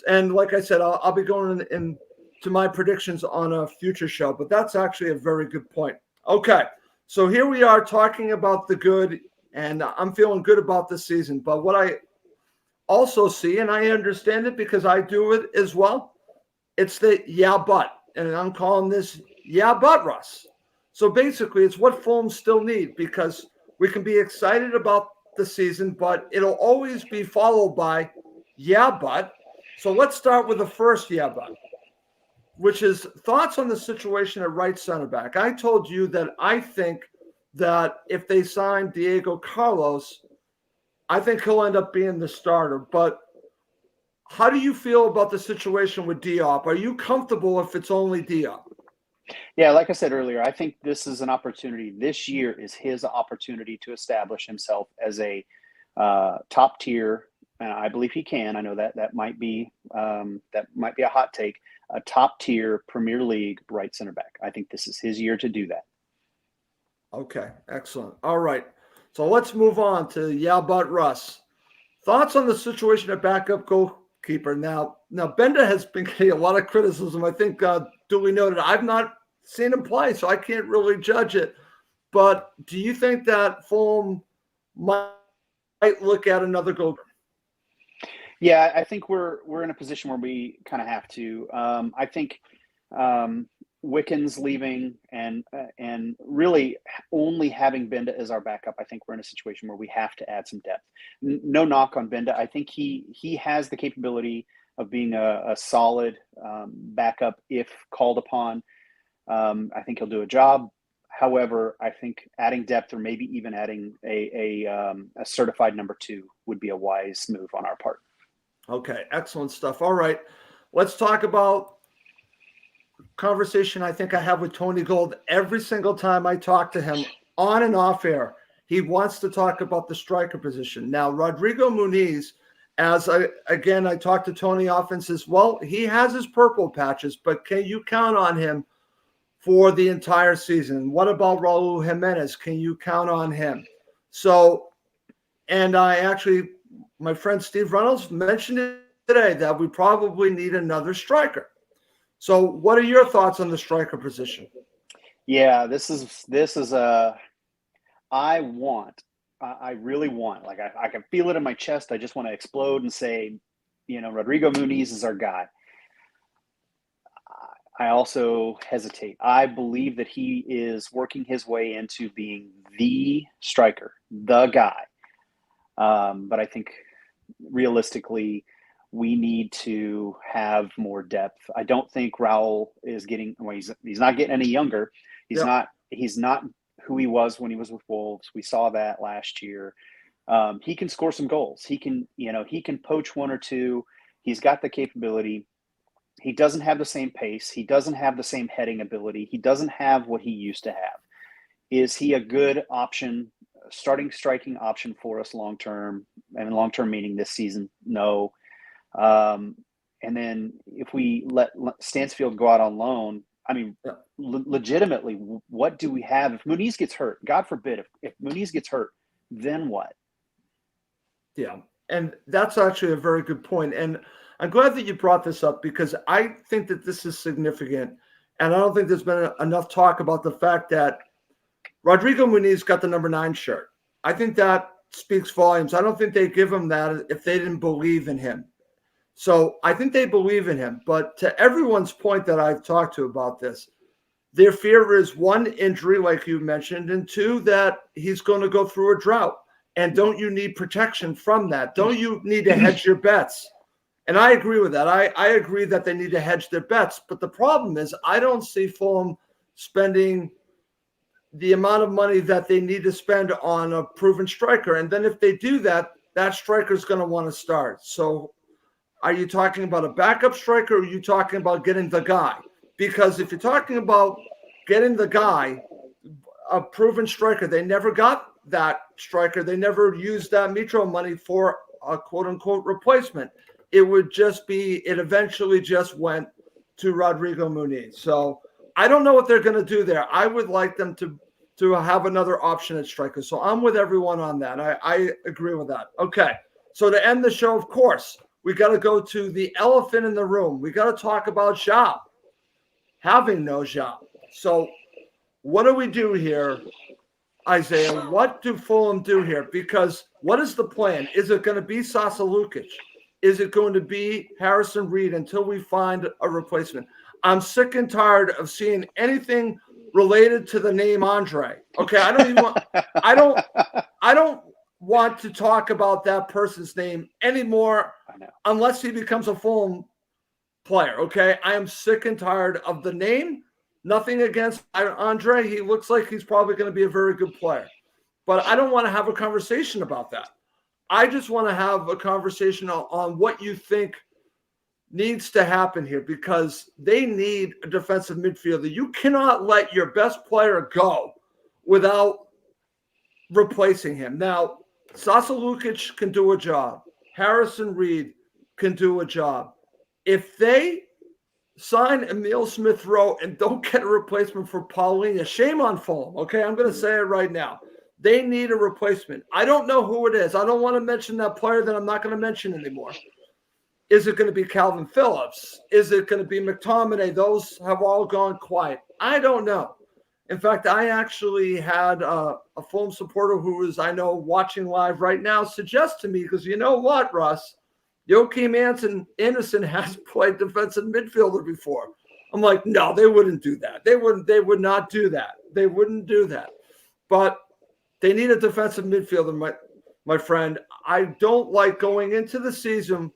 And like I said, I'll be going into my predictions on a future show, but that's actually a very good point. Okay, so here we are talking about the good, and I'm feeling good about this season. But what I also see, and I understand it because I do it as well, it's the yeah, but. And I'm calling this yeah, but, Russ. So basically, it's what Fulham still need because we can be excited about the season, but it'll always be followed by yeah, but. So let's start with the first yeah, but, which is thoughts on the situation at right center back. I told you that I think that if they sign Diego Carlos, I think he'll end up being the starter. But how do you feel about the situation with Diop? Are you comfortable if it's only Diop? Yeah, like I said earlier, I think this is an opportunity. This year is his opportunity to establish himself as a top tier. And I believe he can. I know that might be a hot take. A top tier Premier League right center back. I think this is his year to do that. Okay, excellent. All right, so let's move on to yeah, but Russ. Thoughts on the situation at backup goalkeeper. Now Benda has been getting a lot of criticism. I think duly noted. I've not seen him play, so I can't really judge it. But do you think that Fulham might look at another goalkeeper? Yeah, I think we're in a position where we kind of have to. I think Wicken's leaving, and really only having Benda as our backup. I think we're in a situation where we have to add some depth. No knock on Benda. I think he has the capability of being a solid backup if called upon. I think he'll do a job. However, I think adding depth or maybe even adding a certified number 2 would be a wise move on our part. Okay, excellent stuff. All right, let's talk about conversation I think I have with Tony Gold every single time I talk to him on and off air, he wants to talk about the striker position. Now, Rodrigo Muniz, I talked to Tony off and says, well, he has his purple patches, but can you count on him for the entire season? What about Raul Jimenez? Can you count on him? So, and my friend Steve Reynolds mentioned it today that we probably need another striker. So what are your thoughts on the striker position? Yeah, this is I really want, like I can feel it in my chest. I just want to explode and say, Rodrigo Muniz is our guy. I also hesitate. I believe that he is working his way into being the striker, the guy. But I think realistically, we need to have more depth. I don't think Raul is getting. Well, he's not getting any younger. He's not who he was when he was with Wolves. We saw that last year. He can score some goals. He can poach one or two. He's got the capability. He doesn't have the same pace. He doesn't have the same heading ability. He doesn't have what he used to have. Is he a good option, striking option for us long term? And long term meaning this season, no. And then if we let Stansfield go out on loan, I mean, legitimately, what do we have if Muniz gets hurt? God forbid, if Muniz gets hurt, then what? Yeah, and that's actually a very good point. And I'm glad that you brought this up because I think that this is significant. And I don't think there's been enough talk about the fact that Rodrigo Muniz got the number 9 shirt. I think that speaks volumes. I don't think they give him that if they didn't believe in him. So I think they believe in him. But to everyone's point that I've talked to about this, their fear is 1, injury, like you mentioned, and 2, that he's going to go through a drought. And don't you need protection from that? Don't you need to hedge your bets? And I agree with that. I agree that they need to hedge their bets. But the problem is I don't see Fulham spending the amount of money that they need to spend on a proven striker. And then if they do that, that striker is going to want to start. So are you talking about a backup striker or are you talking about getting the guy? Because if you're talking about getting the guy, a proven striker, they never got that striker. They never used that Mitro money for a quote-unquote replacement. It eventually just went to Rodrigo Muniz. So I don't know what they're going to do there. I would like them to have another option at striker. So I'm with everyone on that. I agree with that. Okay. So to end the show, of course, we got to go to the elephant in the room. We got to talk about Joao having no job. So what do we do here, Isaiah? What do Fulham do here? Because what is the plan? Is it going to be Sasa Lukic? Is it going to be Harrison Reed until we find a replacement? I'm sick and tired of seeing anything related to the name Andre. Okay, I don't want to talk about that person's name anymore unless he becomes a Fulham player. Okay, I am sick and tired of the name. Nothing against Andre. He looks like he's probably going to be a very good player. But I don't want to have a conversation about that. I just want to have a conversation on what you think needs to happen here because they need a defensive midfielder. You cannot let your best player go without replacing him. Now, Sasa Lukic can do a job. Harrison Reed can do a job. If they sign Emil Smith-Rowe and don't get a replacement for Paulinho, shame on Fulham, okay? I'm going to say it right now. They need a replacement. I don't know who it is. I don't want to mention that player that I'm not going to mention anymore. Is it going to be Calvin Phillips? Is it going to be McTominay? Those have all gone quiet. I don't know. In fact, I actually had a Fulham supporter who is, I know, watching live right now suggest to me, because you know what, Russ? Joachim Andersen has played defensive midfielder before. I'm like, no, they wouldn't do that. They would not do that. They wouldn't do that. But they need a defensive midfielder, my friend. I don't like going into the season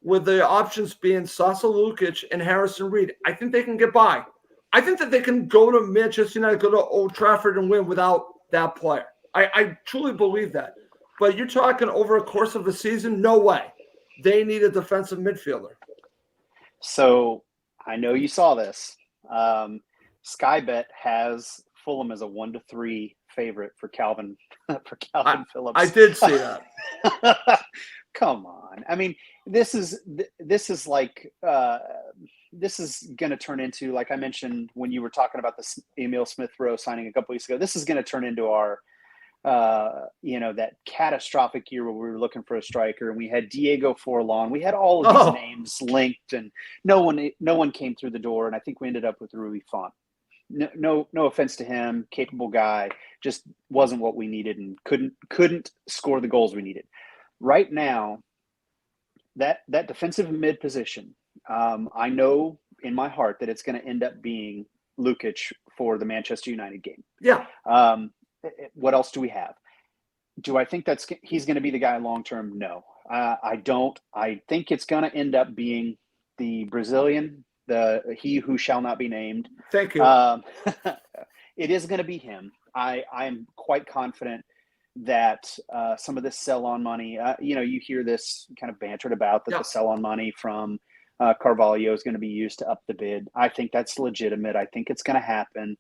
with the options being Sasa Lukic and Harrison Reed. I think they can get by. I think that they can go to Manchester United, go to Old Trafford and win without that player. I truly believe that. But you're talking over a course of a season, no way. They need a defensive midfielder. So I know you saw this. Sky Bet has Fulham is a 1-3 favorite for Calvin I, I Phillips. did see that. Come on. I mean, this is like this is going to turn into, like I mentioned when you were talking about the Emil Smith-Rowe signing a couple weeks ago. This is going to turn into our that catastrophic year where we were looking for a striker and we had Diego Forlan. We had all of these names linked, and no one came through the door. And I think we ended up with Rui Font. No offense to him, capable guy, just wasn't what we needed and couldn't score the goals we needed. Right now, that defensive mid position, I know in my heart that it's going to end up being Lukic for the Manchester United game. Yeah. What else do we have? Do I think he's going to be the guy long term? No, I don't. I think it's going to end up being the Brazilian, he who shall not be named. Thank you. It is going to be him. I'm quite confident that some of this sell-on money, you hear this kind of bantered about that the sell-on money from Carvalho is going to be used to up the bid. I think that's legitimate. I think it's going to happen.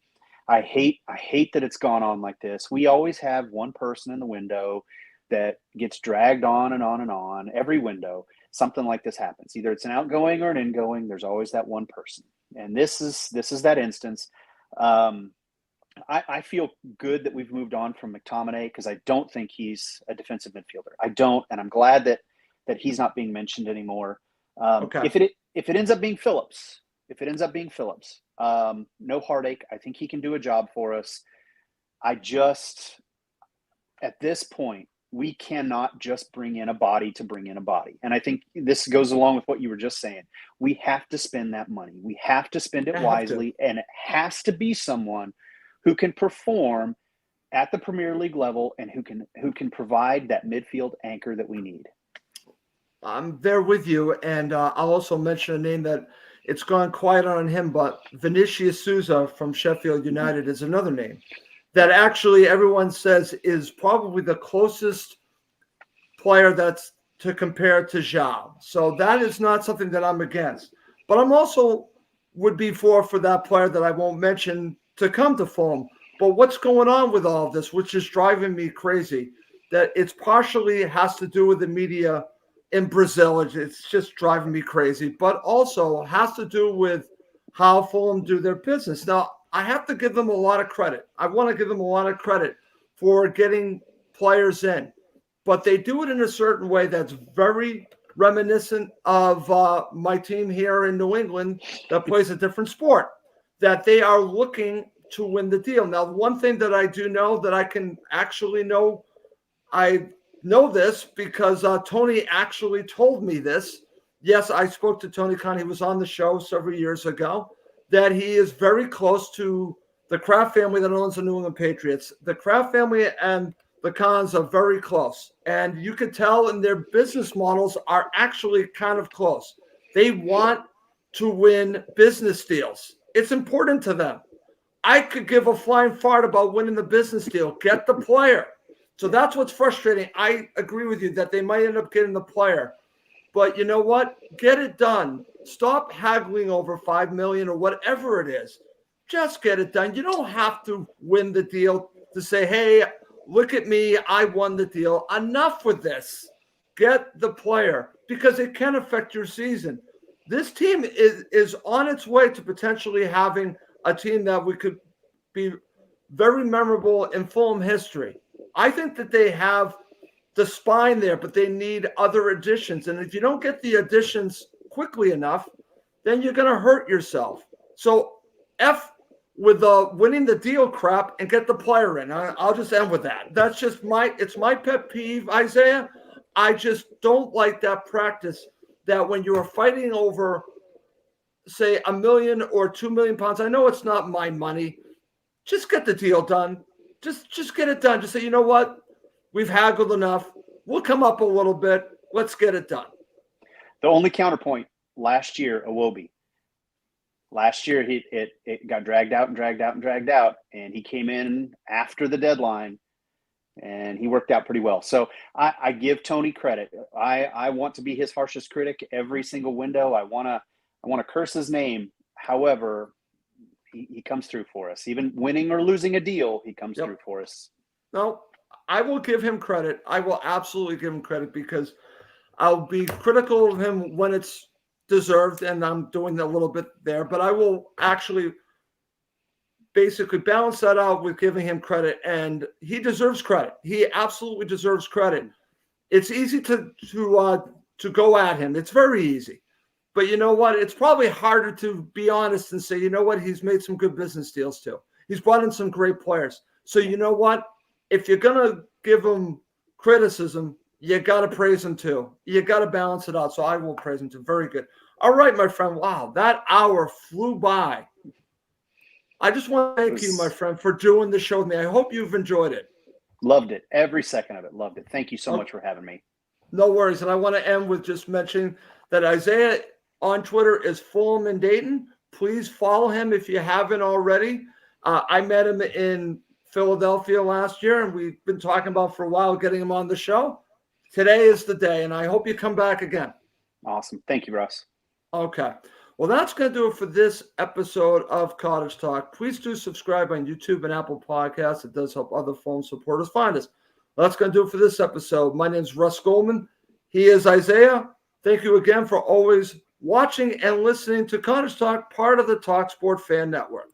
I hate that it's gone on like this. We always have one person in the window that gets dragged on and on and on. Every window, something like this happens. Either it's an outgoing or an ingoing. There's always that one person, and this is that instance. I feel good that we've moved on from McTominay because I don't think he's a defensive midfielder. I don't, and I'm glad that he's not being mentioned anymore. Okay. If it ends up being Phillips, no heartache. I think he can do a job for us. At this point, we cannot just bring in a body to bring in a body. And I think this goes along with what you were just saying. We have to spend that money. We have to spend it wisely, and it has to be someone who can perform at the Premier League level and who can provide that midfield anchor that we need. I'm there with you, and I'll also mention a name that it's gone quiet on him, but Vinicius Souza from Sheffield United is another name that actually everyone says is probably the closest player that's to compare to João. So that is not something that I'm against. But I'm also would be for that player that I won't mention to come to Fulham. But what's going on with all of this, which is driving me crazy, that it's partially has to do with the media in Brazil. It's just driving me crazy, but also has to do with how Fulham do their business. Now, I have to give them a lot of credit. I want to give them a lot of credit for getting players in, but they do it in a certain way that's very reminiscent of my team here in New England that plays a different sport, that they are looking to win the deal. Now, one thing that I do know that I can actually know, I know this because Tony actually told me this. Yes, I spoke to Tony Khan. He was on the show several years ago, that he is very close to the Kraft family that owns the New England Patriots. The Kraft family and the Khans are very close. And you could tell in their business models are actually kind of close. They want to win business deals. It's important to them. I could give a flying fart about winning the business deal. Get the player. So that's what's frustrating. I agree with you that they might end up getting the player. But you know what? Get it done. Stop haggling over $5 million or whatever it is. Just get it done. You don't have to win the deal to say, hey, look at me. I won the deal. Enough with this. Get the player because it can affect your season. This team is on its way to potentially having a team that we could be very memorable in Fulham history. I think that they have the spine there, but they need other additions. And if you don't get the additions quickly enough, then you're going to hurt yourself. So F with winning the deal crap and get the player in. I'll just end with that. That's just it's my pet peeve, Isaiah. I just don't like that practice that when you're fighting over, say, $1 million or £2 million, I know it's not my money. Just get the deal done. Just get it done. Just say, you know what? We've haggled enough. We'll come up a little bit. Let's get it done. The only counterpoint last year, Iwobi. Last year, it got dragged out, and he came in after the deadline, and he worked out pretty well. So I give Tony credit. I want to be his harshest critic every single window. I want to curse his name. However, he comes through for us. Even winning or losing a deal, he comes through for us. No, I will give him credit. I will absolutely give him credit because I'll be critical of him when it's deserved, and I'm doing a little bit there, but I will actually basically balance that out with giving him credit, and he deserves credit. He absolutely deserves credit. It's easy to go at him. It's very easy. But you know what? It's probably harder to be honest and say, you know what? He's made some good business deals too. He's brought in some great players. So you know what? If you're going to give him criticism, you got to praise him too. You got to balance it out. So I will praise him too. Very good. All right, my friend. Wow, that hour flew by. I just want to thank you, my friend, for doing the show with me. I hope you've enjoyed it. Loved it. Every second of it. Loved it. Thank you so much for having me. No worries. And I want to end with just mentioning that Isaiah on Twitter is Fulham in Dayton. Please follow him if you haven't already. I met him in Philadelphia last year, and we've been talking about for a while getting him on the show. Today is the day, and I hope you come back again. Awesome. Thank you, Russ. Okay. Well, that's going to do it for this episode of Cottage Talk. Please do subscribe on YouTube and Apple Podcasts. It does help other phone supporters find us. Well, that's going to do it for this episode. My name is Russ Goldman. He is Isaiah. Thank you again for always watching and listening to Cottage Talk, part of the TalkSport Fan Network.